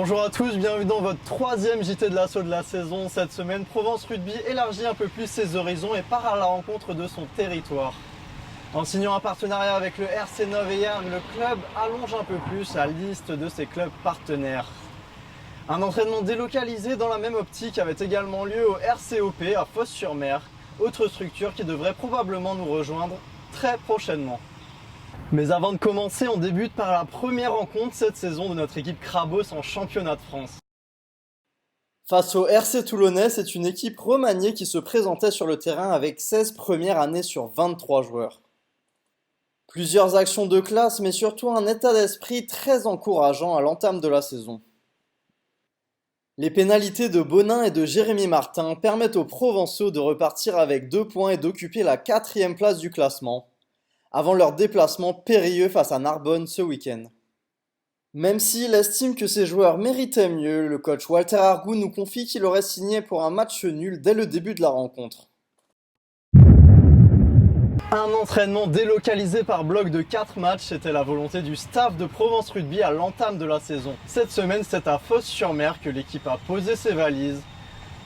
Bonjour à tous, bienvenue dans votre troisième JT de l'assaut de la saison. Cette semaine, Provence Rugby élargit un peu plus ses horizons et part à la rencontre de son territoire. En signant un partenariat avec le RC Noveyargues, le club allonge un peu plus la liste de ses clubs partenaires. Un entraînement délocalisé dans la même optique avait également lieu au RCOP à Fos-sur-Mer, autre structure qui devrait probablement nous rejoindre très prochainement. Mais avant de commencer, on débute par la première rencontre cette saison de notre équipe Crabos en championnat de France. Face au RC Toulonnais, c'est une équipe remaniée qui se présentait sur le terrain avec 16 premières années sur 23 joueurs. Plusieurs actions de classe, mais surtout un état d'esprit très encourageant à l'entame de la saison. Les pénalités de Bonin et de Jérémy Martin permettent aux Provençaux de repartir avec 2 points et d'occuper la 4e place du classement, avant leur déplacement périlleux face à Narbonne ce week-end. Même s'il estime que ses joueurs méritaient mieux, le coach Walter Arguin nous confie qu'il aurait signé pour un match nul dès le début de la rencontre. Un entraînement délocalisé par bloc de 4 matchs, c'était la volonté du staff de Provence Rugby à l'entame de la saison. Cette semaine, c'est à Fos-sur-Mer que l'équipe a posé ses valises.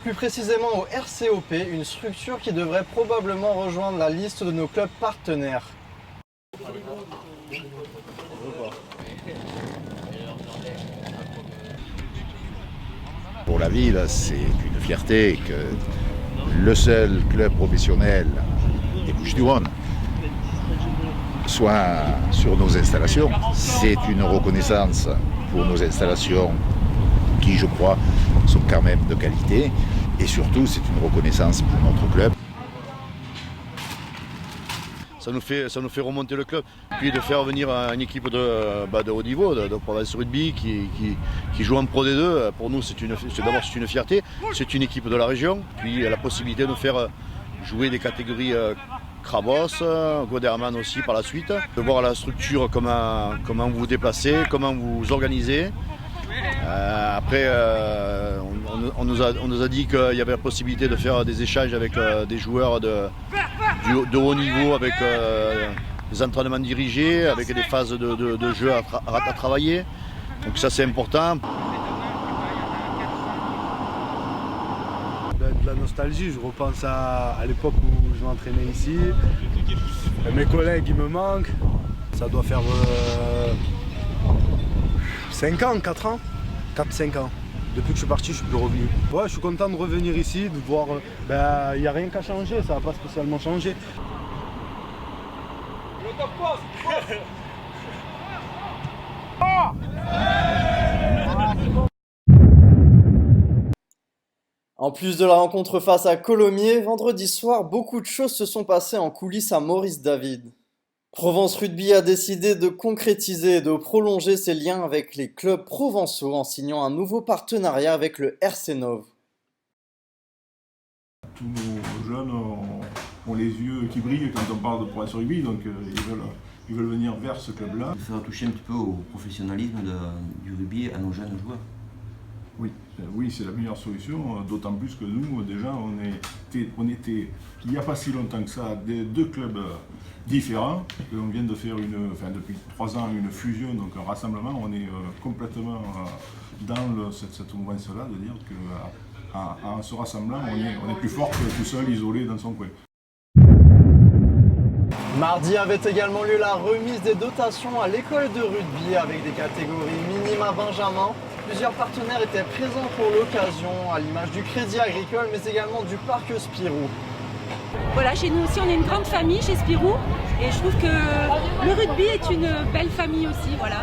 Plus précisément au RCOP, une structure qui devrait probablement rejoindre la liste de nos clubs partenaires. Pour la ville, c'est une fierté que le seul club professionnel des Bouches-du-Rhône soit sur nos installations. C'est une reconnaissance pour nos installations qui, je crois, sont quand même de qualité. Et surtout, c'est une reconnaissance pour notre club. Ça nous fait remonter le club. Puis de faire venir une équipe de haut niveau, de Provence Rugby qui joue en Pro D2, pour nous c'est une fierté. C'est une équipe de la région. Puis la possibilité de nous faire jouer des catégories Crabos, Goderman aussi par la suite. De voir la structure, comment vous vous déplacez, comment vous vous organisez. Après, on nous a dit qu'il y avait la possibilité de faire des échanges avec des joueurs de haut niveau, avec des entraînements dirigés, avec des phases de jeu à travailler. Donc ça c'est important. De la nostalgie, je repense à l'époque où je m'entraînais ici. Mes collègues ils me manquent. Ça doit faire 5 ans, 4 ans. 4-5 ans. Depuis que je suis parti, je suis plus revenu. Ouais, je suis content de revenir ici, de voir. Il n'y a rien qu'à changer, ça n'a pas spécialement changé. En plus de la rencontre face à Colomiers, vendredi soir, beaucoup de choses se sont passées en coulisses à Maurice David. Provence Rugby a décidé de concrétiser et de prolonger ses liens avec les clubs provençaux en signant un nouveau partenariat avec le RC Nov. Tous nos jeunes ont les yeux qui brillent quand on parle de Provence Rugby, donc ils veulent venir vers ce club-là. De faire toucher un petit peu au professionnalisme du rugby à nos jeunes joueurs. Oui, c'est la meilleure solution, d'autant plus que nous, déjà, on était, il n'y a pas si longtemps que ça, deux clubs différents. On vient de faire depuis 3 ans, une fusion, donc un rassemblement. On est complètement dans cette mouvance-là, de dire qu'en se rassemblant, on est plus fort que tout seul, isolé dans son coin. Mardi avait également lieu la remise des dotations à l'école de rugby avec des catégories minimes à Benjamin. Plusieurs partenaires étaient présents pour l'occasion, à l'image du Crédit Agricole, mais également du Parc Spirou. Voilà, chez nous aussi, on est une grande famille chez Spirou, et je trouve que le rugby est une belle famille aussi, voilà.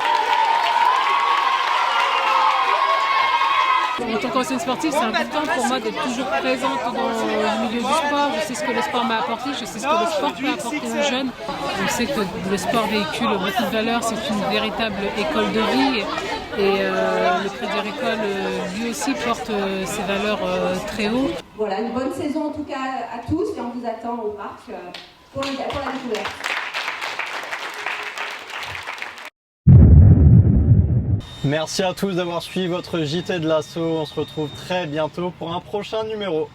En tant qu'ancienne sportive, c'est important pour moi d'être toujours présente dans le milieu du sport. Je sais ce que le sport m'a apporté, je sais ce que le sport peut apporter aux jeunes. On sait que le sport véhicule beaucoup de valeurs, c'est une véritable école de vie. Et le Crédit Agricole, lui aussi, porte ses valeurs très haut. Voilà, une bonne saison en tout cas à tous et on vous attend au parc pour la découverte. Merci à tous d'avoir suivi votre JT de l'assaut. On se retrouve très bientôt pour un prochain numéro.